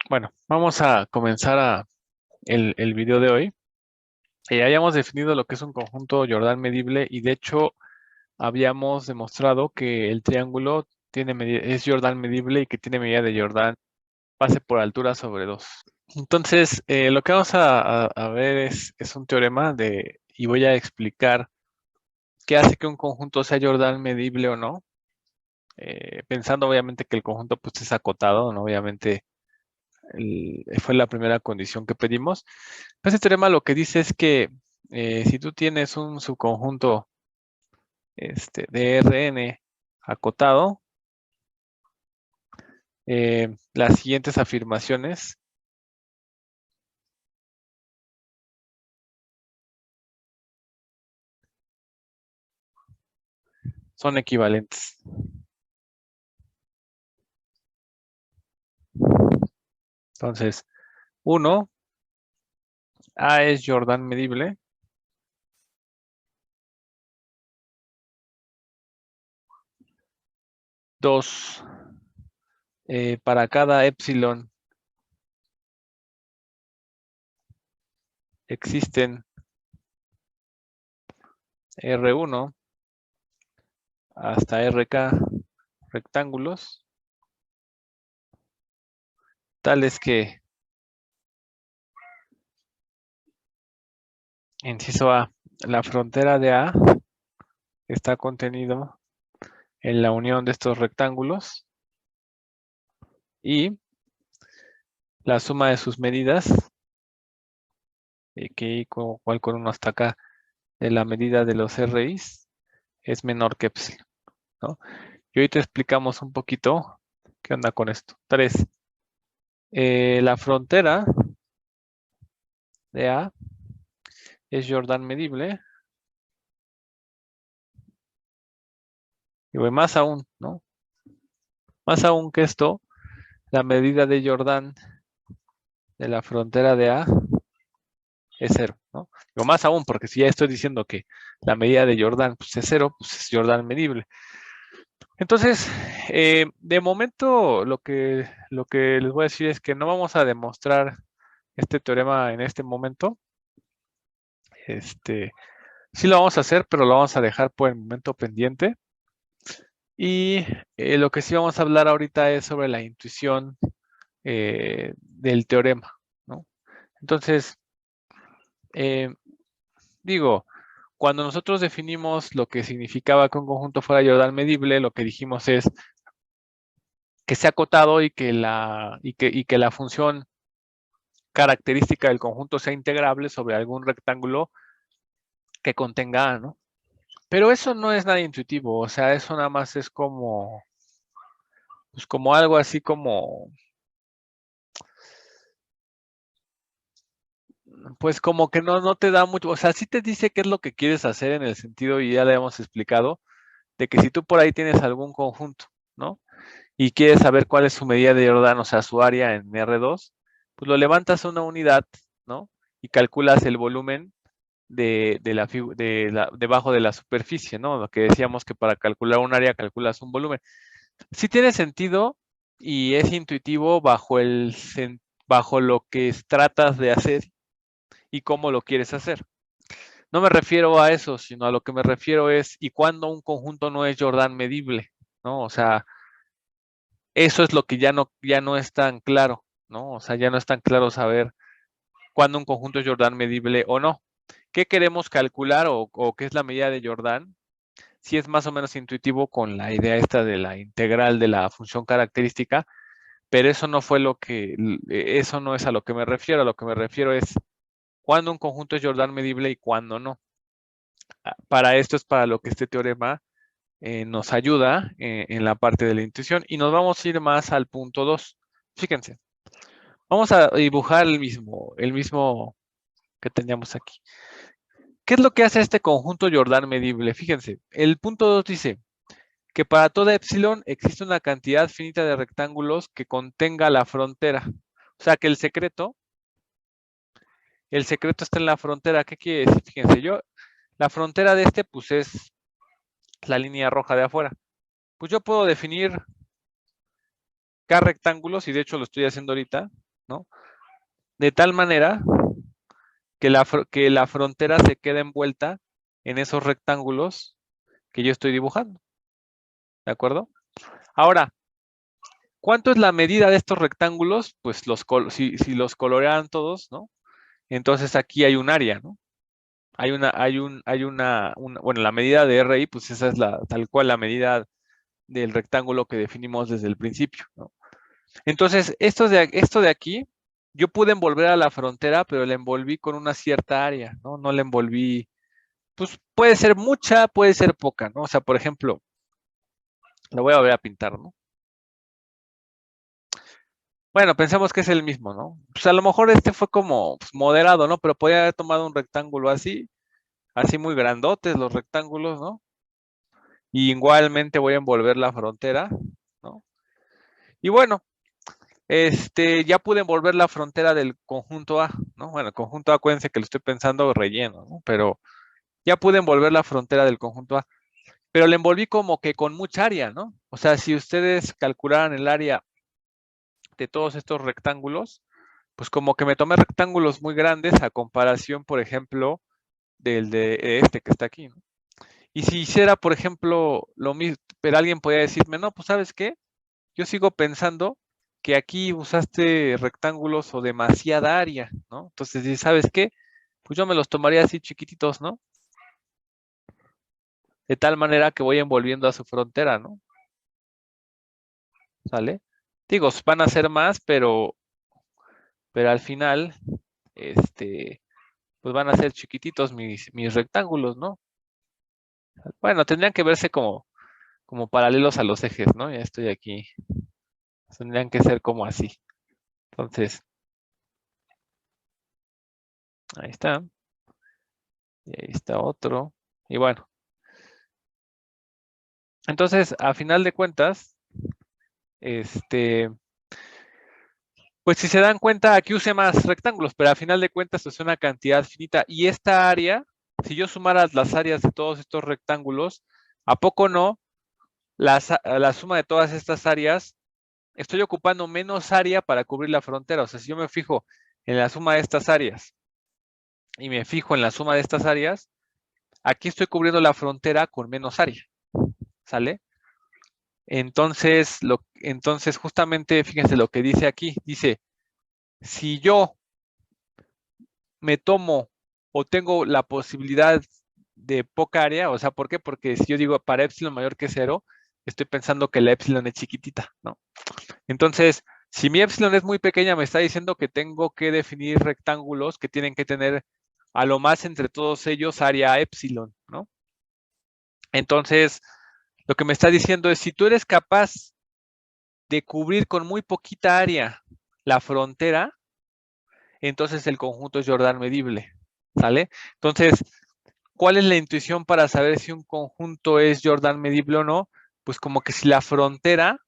Bueno, vamos a comenzar el video de hoy. Ya habíamos definido lo que es un conjunto Jordan medible y de hecho habíamos demostrado que el triángulo es Jordan medible y que tiene medida de Jordan base por altura sobre 2. Entonces, lo que vamos a ver es un teorema y voy a explicar qué hace que un conjunto sea Jordan medible o no, pensando obviamente que el conjunto pues es acotado, ¿no? Obviamente fue la primera condición que pedimos. Este teorema lo que dice es que si tú tienes un subconjunto de Rn acotado, las siguientes afirmaciones son equivalentes. Entonces, 1, A es Jordan medible. 2, para cada epsilon existen R1 hasta RK rectángulos, tales que, inciso A, la frontera de A está contenido en la unión de estos rectángulos y la suma de sus medidas, que igual con 1 hasta acá, de la medida de los RIs es menor que epsilon, ¿no? Y ahorita explicamos un poquito qué onda con esto. 3. La frontera de A es Jordan medible. Y voy más aún, ¿no? Más aún que esto, la medida de Jordan de la frontera de A es 0, ¿no? Digo más aún, porque si ya estoy diciendo que la medida de Jordan pues, es 0, pues es Jordan medible. Entonces, de momento lo que les voy a decir es que no vamos a demostrar este teorema en este momento. Sí lo vamos a hacer, pero lo vamos a dejar por el momento pendiente. Y lo que sí vamos a hablar ahorita es sobre la intuición del teorema, ¿no? Entonces, digo, cuando nosotros definimos lo que significaba que un conjunto fuera Jordan medible, lo que dijimos es que sea acotado y que la función característica del conjunto sea integrable sobre algún rectángulo que contenga A, ¿no? Pero eso no es nada intuitivo, o sea, eso nada más es pues como algo así pues como que no te da mucho, o sea, sí te dice qué es lo que quieres hacer en el sentido, y ya le hemos explicado, de que si tú por ahí tienes algún conjunto, ¿no? Y quieres saber cuál es su medida de Jordan, o sea, su área en R2, pues lo levantas a una unidad, ¿no? Y calculas el volumen debajo de la superficie, ¿no? Lo que decíamos que para calcular un área calculas un volumen. Sí tiene sentido y es intuitivo bajo lo que tratas de hacer y cómo lo quieres hacer. No me refiero a eso, sino a lo que me refiero es, ¿y cuándo un conjunto no es Jordan medible? ¿No? O sea, eso es lo que ya no es tan claro, ¿no? O sea, ya no es tan claro saber cuándo un conjunto es Jordan medible o no. ¿Qué queremos calcular o qué es la medida de Jordan? Sí es más o menos intuitivo con la idea esta de la integral de la función característica, pero eso no es a lo que me refiero. A lo que me refiero es cuándo un conjunto es Jordan medible y cuándo no. Para esto es para lo que este teorema nos ayuda en la parte de la intuición, y nos vamos a ir más al punto 2. Fíjense, vamos a dibujar el mismo que teníamos aquí. ¿Qué es lo que hace este conjunto Jordan medible? Fíjense, el punto 2 dice que para toda epsilon existe una cantidad finita de rectángulos que contenga la frontera. O sea que el secreto está en la frontera. ¿Qué quiere decir? Fíjense, la frontera de pues es la línea roja de afuera. Pues yo puedo definir K rectángulos, y de hecho lo estoy haciendo ahorita, ¿no? De tal manera que la frontera se quede envuelta en esos rectángulos que yo estoy dibujando. ¿De acuerdo? Ahora, ¿cuánto es la medida de estos rectángulos? Pues si los colorean todos, ¿no? Entonces aquí hay un área, ¿no? Bueno, la medida de RI, pues esa es tal cual la medida del rectángulo que definimos desde el principio, ¿no? Entonces, esto de aquí, yo pude envolver a la frontera, pero la envolví con una cierta área, ¿no? No la envolví, pues puede ser mucha, puede ser poca, ¿no? O sea, por ejemplo, lo voy a volver a pintar, ¿no? Bueno, pensemos que es el mismo, ¿no? Pues a lo mejor este fue como pues, moderado, ¿no? Pero podía haber tomado un rectángulo así muy grandotes los rectángulos, ¿no? Y igualmente voy a envolver la frontera, ¿no? Y bueno, ya pude envolver la frontera del conjunto A, ¿no? Bueno, el conjunto A, acuérdense que lo estoy pensando relleno, ¿no? Pero ya pude envolver la frontera del conjunto A, pero le envolví como que con mucha área, ¿no? O sea, si ustedes calcularan el área de todos estos rectángulos, pues como que me tomé rectángulos muy grandes a comparación, por ejemplo, del de este que está aquí, ¿no? Y si hiciera, por ejemplo, lo mismo, pero alguien podría decirme, no, pues ¿sabes qué? Yo sigo pensando que aquí usaste rectángulos o demasiada área, ¿no? Entonces, ¿sabes qué? Pues yo me los tomaría así chiquititos, ¿no? De tal manera que voy envolviendo a su frontera, ¿no? ¿Sale? Digo, van a ser más, pero al final, pues van a ser chiquititos mis rectángulos, ¿no? Bueno, tendrían que verse como paralelos a los ejes, ¿no? Ya estoy aquí. Tendrían que ser como así. Entonces, ahí está. Y ahí está otro. Y bueno, entonces, a final de cuentas, pues si se dan cuenta, aquí usé más rectángulos, pero a final de cuentas es una cantidad finita. Y esta área, si yo sumara las áreas de todos estos rectángulos, ¿a poco no? La suma de todas estas áreas, estoy ocupando menos área para cubrir la frontera. O sea, si yo me fijo en la suma de estas áreas y me fijo en la suma de estas áreas, aquí estoy cubriendo la frontera con menos área, ¿sale? Entonces justamente fíjense lo que dice aquí. Dice, si yo me tomo o tengo la posibilidad de poca área, o sea, ¿por qué? Porque si yo digo para epsilon mayor que 0, estoy pensando que la epsilon es chiquitita, ¿no? Entonces, si mi epsilon es muy pequeña, me está diciendo que tengo que definir rectángulos que tienen que tener a lo más entre todos ellos área epsilon, ¿no? Entonces, lo que me está diciendo es, si tú eres capaz de cubrir con muy poquita área la frontera, entonces el conjunto es Jordan medible, ¿sale? Entonces, ¿cuál es la intuición para saber si un conjunto es Jordan medible o no? Pues como que si la frontera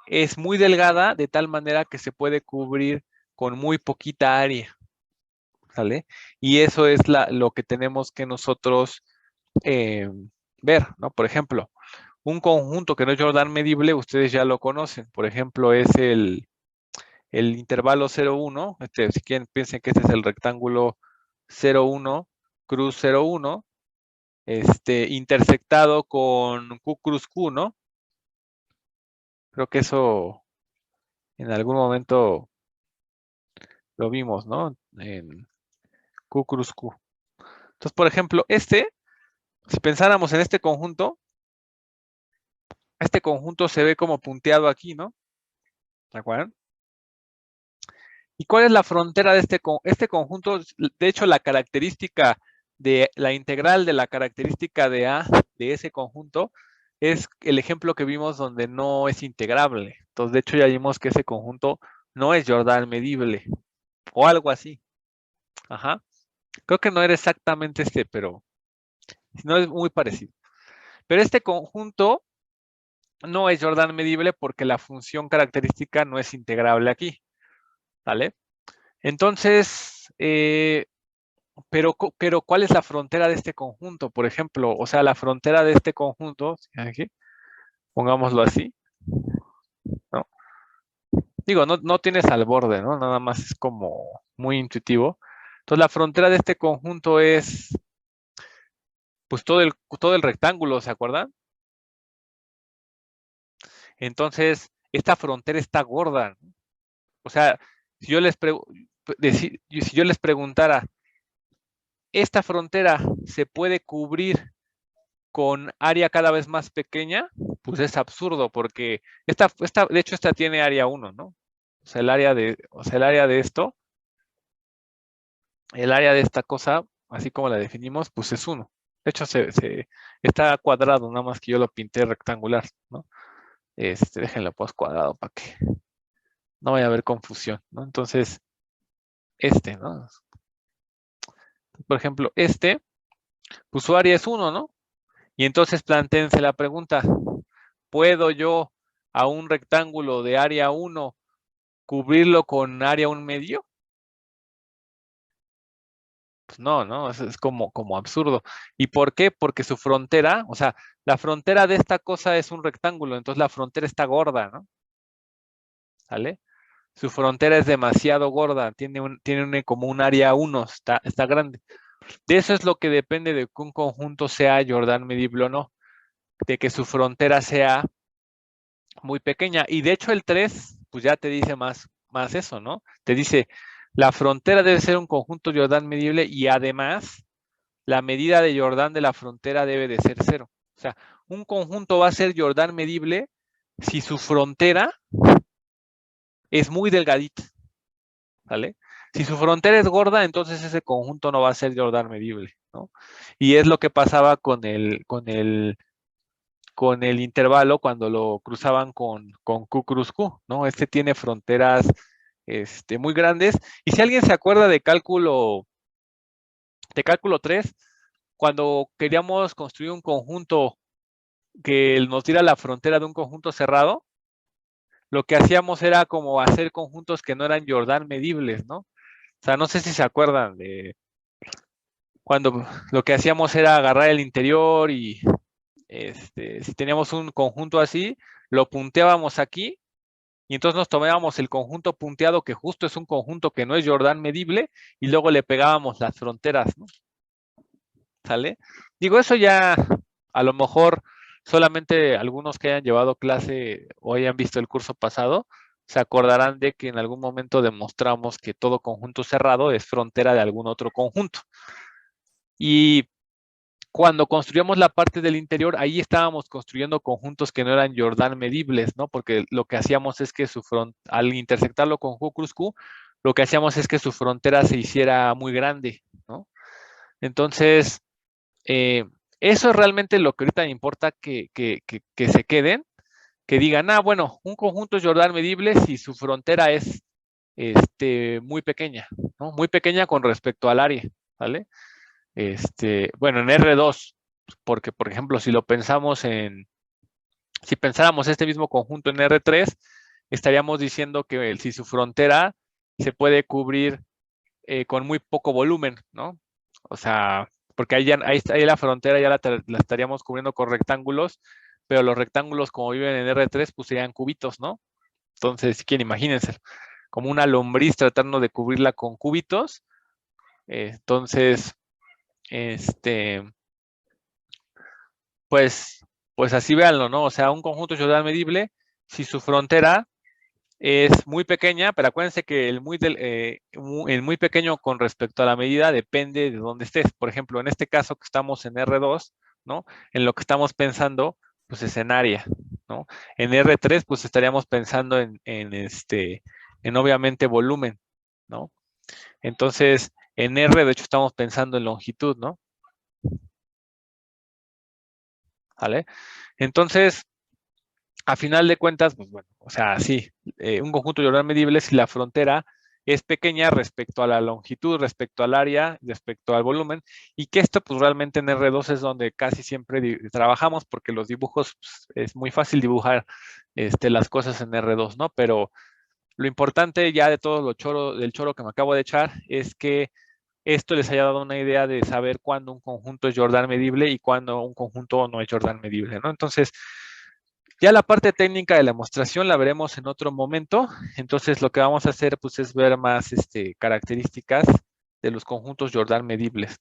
es muy delgada, de tal manera que se puede cubrir con muy poquita área, ¿sale? Y eso es lo que tenemos que nosotros ver, ¿no? Por ejemplo, un conjunto que no es Jordan medible, ustedes ya lo conocen. Por ejemplo, es el intervalo 0,1. Si quieren, piensen que este es el rectángulo 0,1, cruz 0,1, intersectado con Q cruz Q, ¿no? Creo que eso en algún momento lo vimos, ¿no? En Q cruz Q. Entonces, por ejemplo, si pensáramos en este conjunto se ve como punteado aquí, ¿no? ¿De acuerdo? ¿Y cuál es la frontera de este conjunto? De hecho, la característica de la integral de la característica de A de ese conjunto es el ejemplo que vimos donde no es integrable. Entonces, de hecho, ya vimos que ese conjunto no es Jordan medible o algo así. Ajá. Creo que no era exactamente pero no es muy parecido. Pero este conjunto no es Jordan medible porque la función característica no es integrable aquí. ¿Vale? Entonces, pero ¿cuál es la frontera de este conjunto? Por ejemplo, o sea, la frontera de este conjunto, aquí, pongámoslo así, ¿no? Digo, no tienes al borde, ¿no? Nada más es como muy intuitivo. Entonces la frontera de este conjunto es pues todo el rectángulo, ¿se acuerdan? Entonces, esta frontera está gorda, ¿no? O sea, si yo si yo les preguntara, ¿esta frontera se puede cubrir con área cada vez más pequeña? Pues es absurdo, porque de hecho, esta tiene área 1, ¿no? O sea, el área de esto, el área de esta cosa, así como la definimos, pues es 1. De hecho, está cuadrado, nada más que yo lo pinté rectangular, ¿no? Déjenlo pues cuadrado para que no vaya a haber confusión, ¿no? Entonces, ¿no? Por ejemplo, pues su área es 1, ¿no? Y entonces plantéense la pregunta, ¿puedo yo a un rectángulo de área 1 cubrirlo con área 1/2? Pues no, ¿no? Eso es como absurdo. ¿Y por qué? Porque su frontera, o sea, la frontera de esta cosa es un rectángulo, entonces la frontera está gorda, ¿no? ¿Sale? Su frontera es demasiado gorda, tiene como un área 1, está grande. De eso es lo que depende de que un conjunto sea Jordan medible o no, de que su frontera sea muy pequeña. Y de hecho el 3, pues ya te dice más eso, ¿no? Te dice, la frontera debe ser un conjunto Jordan medible y además la medida de Jordan de la frontera debe de ser 0. O sea, un conjunto va a ser Jordan medible si su frontera es muy delgadita, ¿vale? Si su frontera es gorda, entonces ese conjunto no va a ser Jordan medible, ¿no? Y es lo que pasaba con el intervalo cuando lo cruzaban con Q cruz Q, ¿no? Tiene fronteras muy grandes. Y si alguien se acuerda de cálculo 3, cuando queríamos construir un conjunto que nos diera la frontera de un conjunto cerrado, lo que hacíamos era como hacer conjuntos que no eran Jordan medibles, ¿no? O sea, no sé si se acuerdan de cuando lo que hacíamos era agarrar el interior y si teníamos un conjunto así, lo punteábamos aquí y entonces nos tomábamos el conjunto punteado, que justo es un conjunto que no es Jordan medible, y luego le pegábamos las fronteras, ¿no? ¿Sale? Digo, eso ya a lo mejor solamente algunos que hayan llevado clase o hayan visto el curso pasado se acordarán de que en algún momento demostramos que todo conjunto cerrado es frontera de algún otro conjunto. Y cuando construíamos la parte del interior, ahí estábamos construyendo conjuntos que no eran Jordan medibles, ¿no? Porque lo que hacíamos es que al intersectarlo con Q cruz Q, lo que hacíamos es que su frontera se hiciera muy grande, ¿no? Entonces, eso es realmente lo que ahorita me importa que se queden, que digan, bueno, un conjunto es Jordan medible si su frontera es muy pequeña, ¿no? Muy pequeña con respecto al área, ¿vale? Bueno, en R2, porque por ejemplo, si pensáramos este mismo conjunto en R3, estaríamos diciendo que si su frontera se puede cubrir con muy poco volumen, ¿no? O sea, porque ahí la frontera ya la estaríamos cubriendo con rectángulos, pero los rectángulos como viven en R3, pues serían cubitos, ¿no? Entonces, si quieren, imagínense, como una lombriz tratando de cubrirla con cubitos. Entonces, pues, pues así véanlo, ¿no? O sea, un conjunto Jordan medible, si su frontera es muy pequeña, pero acuérdense que el muy pequeño con respecto a la medida depende de dónde estés. Por ejemplo, en este caso que estamos en R2, ¿no? En lo que estamos pensando, pues es en área, ¿no? En R3, pues estaríamos pensando en obviamente volumen, ¿no? Entonces, en R, de hecho, estamos pensando en longitud, ¿no? ¿Vale? Entonces, a final de cuentas, pues bueno, o sea, sí, un conjunto Jordan medible si la frontera es pequeña respecto a la longitud, respecto al área, respecto al volumen, y que esto pues realmente en R2 es donde casi siempre trabajamos porque los dibujos pues, es muy fácil dibujar las cosas en R2, ¿no? Pero lo importante ya de todo del choro que me acabo de echar es que esto les haya dado una idea de saber cuándo un conjunto es Jordan medible y cuándo un conjunto no es Jordan medible, ¿no? Entonces, Ya la parte técnica de la demostración la veremos en otro momento. Entonces lo que vamos a hacer pues es ver más características de los conjuntos Jordan medibles.